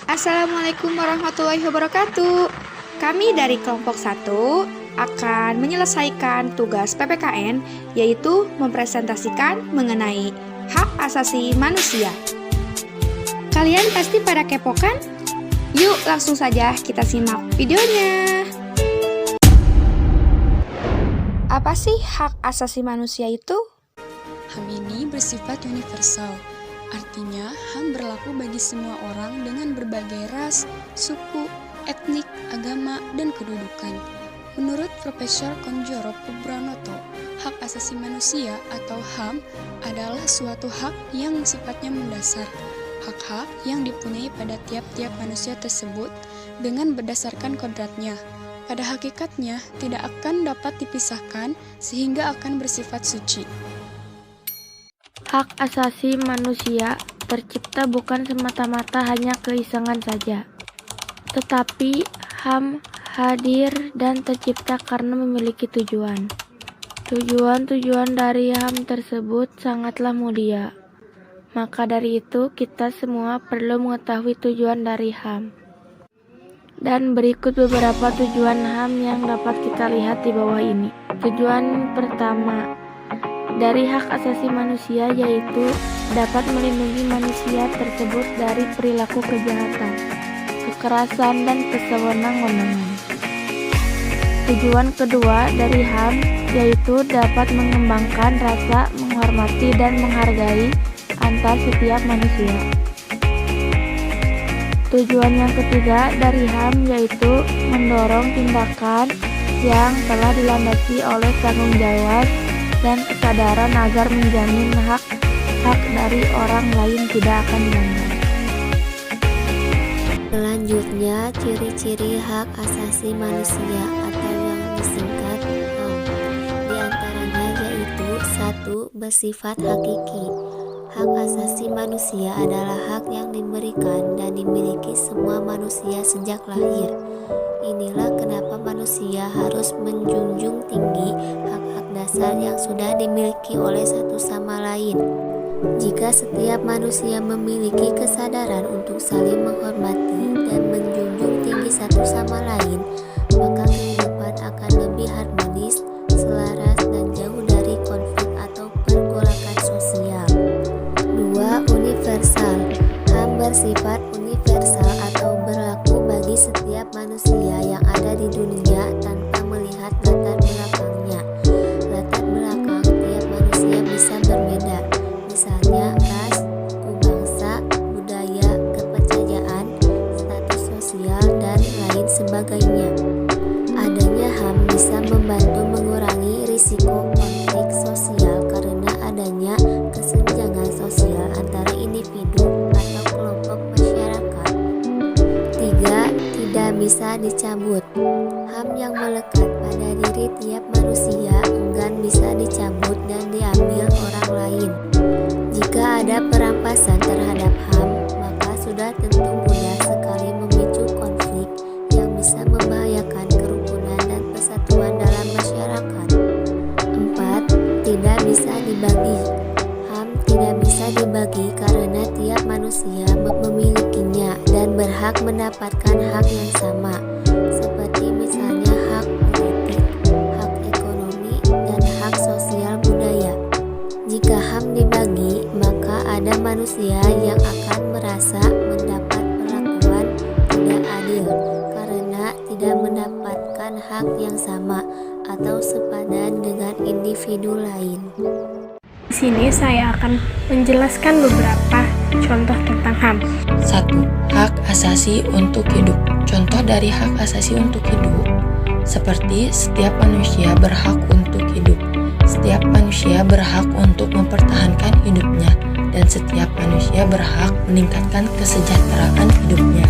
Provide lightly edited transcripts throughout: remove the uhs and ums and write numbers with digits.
Assalamualaikum warahmatullahi wabarakatuh. Kami dari kelompok 1 akan menyelesaikan tugas PPKN, yaitu mempresentasikan mengenai hak asasi manusia. Kalian pasti pada kepo kan? Yuk langsung saja kita simak videonya. Apa sih hak asasi manusia itu? HAM ini bersifat universal, artinya HAM berlaku bagi semua orang dengan berbagai ras, suku, etnik, agama, dan kedudukan. Menurut Profesor Konjoro Pubranoto, hak asasi manusia atau HAM adalah suatu hak yang sifatnya mendasar. Hak-hak yang dipunyai pada tiap-tiap manusia tersebut dengan berdasarkan kodratnya. Pada hakikatnya tidak akan dapat dipisahkan sehingga akan bersifat suci. Hak asasi manusia tercipta bukan semata-mata hanya keisengan saja, tetapi HAM hadir dan tercipta karena memiliki tujuan. Tujuan dari HAM tersebut sangatlah mulia. Maka dari itu, kita semua perlu mengetahui tujuan dari HAM. Dan berikut beberapa tujuan HAM yang dapat kita lihat di bawah ini. Tujuan pertama dari hak asasi manusia yaitu dapat melindungi manusia tersebut dari perilaku kejahatan, kekerasan, dan kesewenang-wenangan. Tujuan kedua dari HAM yaitu dapat mengembangkan rasa menghormati dan menghargai antar setiap manusia. Tujuan yang ketiga dari HAM yaitu mendorong tindakan yang telah dilandasi oleh tanggung jawab dan kesadaran agar menjamin hak-hak dari orang lain tidak akan dilanggar. Selanjutnya, ciri-ciri hak asasi manusia atau yang disingkat HAM. Di antaranya yaitu 1. Bersifat hakiki. Hak asasi manusia adalah hak yang diberikan dan dimiliki semua manusia sejak lahir. Inilah kenapa manusia harus menjunjung tinggi hak-hak dasar yang sudah dimiliki oleh satu sama lain. Jika setiap manusia memiliki kesadaran untuk saling menghormati dan menjunjung tinggi satu sama lain, maka kehidupan akan lebih harmonis, selaras, dan jauh dari konflik atau pergolakan sosial. 2. Universal. HAM bersifat universal atau berlaku bagi setiap manusia yang ada di dunia tanpa melihat latar belakangnya. Latar belakang tiap manusia bisa berbeda, misalnya ras, suku bangsa, budaya, kepercayaan, status sosial, dan lain sebagainya. Adanya HAM bisa membantu mengurangi risiko konflik sosial karena adanya kesenjangan sosial antara individu atau kelompok masyarakat. 3. Tidak bisa dicabut. HAM yang melekat pada diri tiap manusia enggan bisa dicabut dan diambil orang lain. Jika ada perampasan terhadap HAM, maka sudah tentu mudah sekali memicu konflik yang bisa membahayakan kerukunan dan persatuan dalam masyarakat. 4. Tidak bisa dibagi. HAM tidak bisa dibagi karena tiap manusia memilikinya dan berhak mendapatkan hak yang sama, seperti misalnya hak politik, hak ekonomi, dan hak sosial budaya. Jika HAM dibagi, maka ada manusia yang akan merasa mendapat perlakuan tidak adil karena tidak mendapatkan hak yang sama atau sepadan dengan individu lain. Di sini saya akan menjelaskan beberapa contoh tentang HAM. 1. Hak asasi untuk hidup. Contoh dari hak asasi untuk hidup seperti setiap manusia berhak untuk hidup. Setiap manusia berhak untuk mempertahankan hidupnya dan setiap manusia berhak meningkatkan kesejahteraan hidupnya.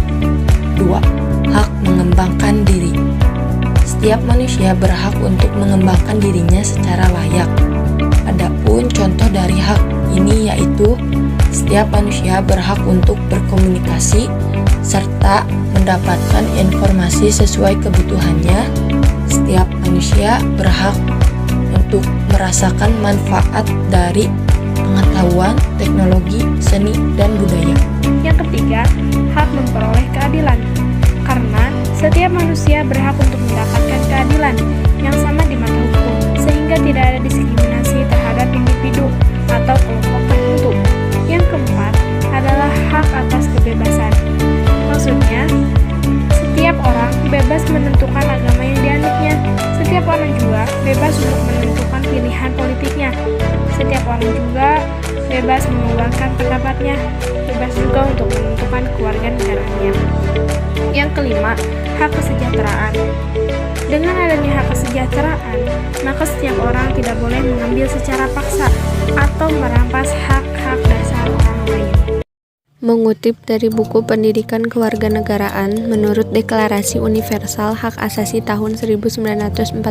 2. Hak mengembangkan diri. Setiap manusia berhak untuk mengembangkan dirinya secara layak. Adapun contoh dari hak ini yaitu setiap manusia berhak untuk berkomunikasi serta mendapatkan informasi sesuai kebutuhannya. Setiap manusia berhak untuk merasakan manfaat dari pengetahuan, teknologi, seni, dan budaya. Yang ketiga, hak memperoleh manusia berhak untuk mendapatkan keadilan yang sama di mata hukum, sehingga tidak ada diskriminasi terhadap individu atau kelompok tertentu. Yang keempat adalah hak atas kebebasan. Maksudnya, setiap orang bebas menentukan agama yang dianutnya. Setiap orang juga bebas untuk menentukan pilihan politiknya. Setiap orang juga bebas mengeluarkan pendapatnya. Bebas juga untuk menentukan keluarga negaranya. Yang kelima, hak kesejahteraan. Dengan adanya hak kesejahteraan, maka setiap orang tidak boleh mengambil secara paksa atau merampas hak-hak dasar orang lain. Mengutip dari buku Pendidikan Kewarganegaraan, menurut Deklarasi Universal Hak Asasi tahun 1948,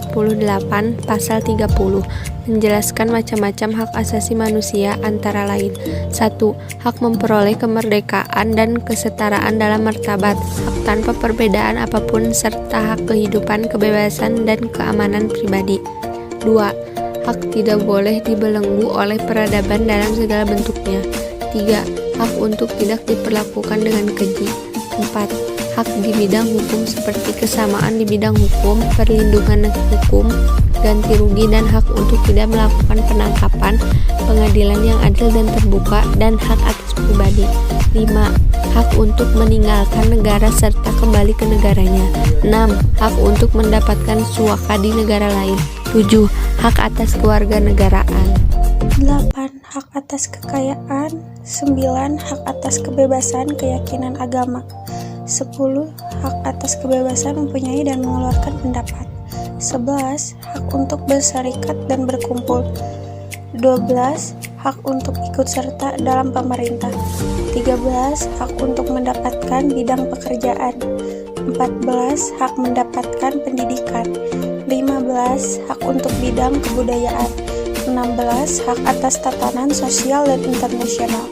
pasal 30, menjelaskan macam-macam hak asasi manusia antara lain. 1. Hak memperoleh kemerdekaan dan kesetaraan dalam martabat, hak tanpa perbedaan apapun, serta hak kehidupan, kebebasan, dan keamanan pribadi. 2. Hak tidak boleh dibelenggu oleh peradaban dalam segala bentuknya. 3. Hak untuk tidak diperlakukan dengan keji. 4. Hak di bidang hukum seperti kesamaan di bidang hukum, perlindungan hukum, ganti rugi, dan hak untuk tidak melakukan penangkapan, pengadilan yang adil dan terbuka, dan hak atas pribadi. 5. Hak untuk meninggalkan negara serta kembali ke negaranya. 6. Hak untuk mendapatkan suaka di negara lain. 7. Hak atas kewarganegaraan. 8. Hak atas kekayaan. 9. Hak atas kebebasan keyakinan agama. 10. Hak atas kebebasan mempunyai dan mengeluarkan pendapat. 11. Hak untuk berserikat dan berkumpul. 12. Hak untuk ikut serta dalam pemerintah. 13. Hak untuk mendapatkan bidang pekerjaan. 14. Hak mendapatkan pendidikan. 15. Hak untuk bidang kebudayaan. 16. Hak atas tatanan sosial dan internasional.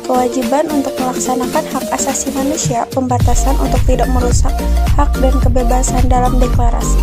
Kewajiban untuk melaksanakan hak asasi manusia, pembatasan untuk tidak merusak hak dan kebebasan dalam deklarasi.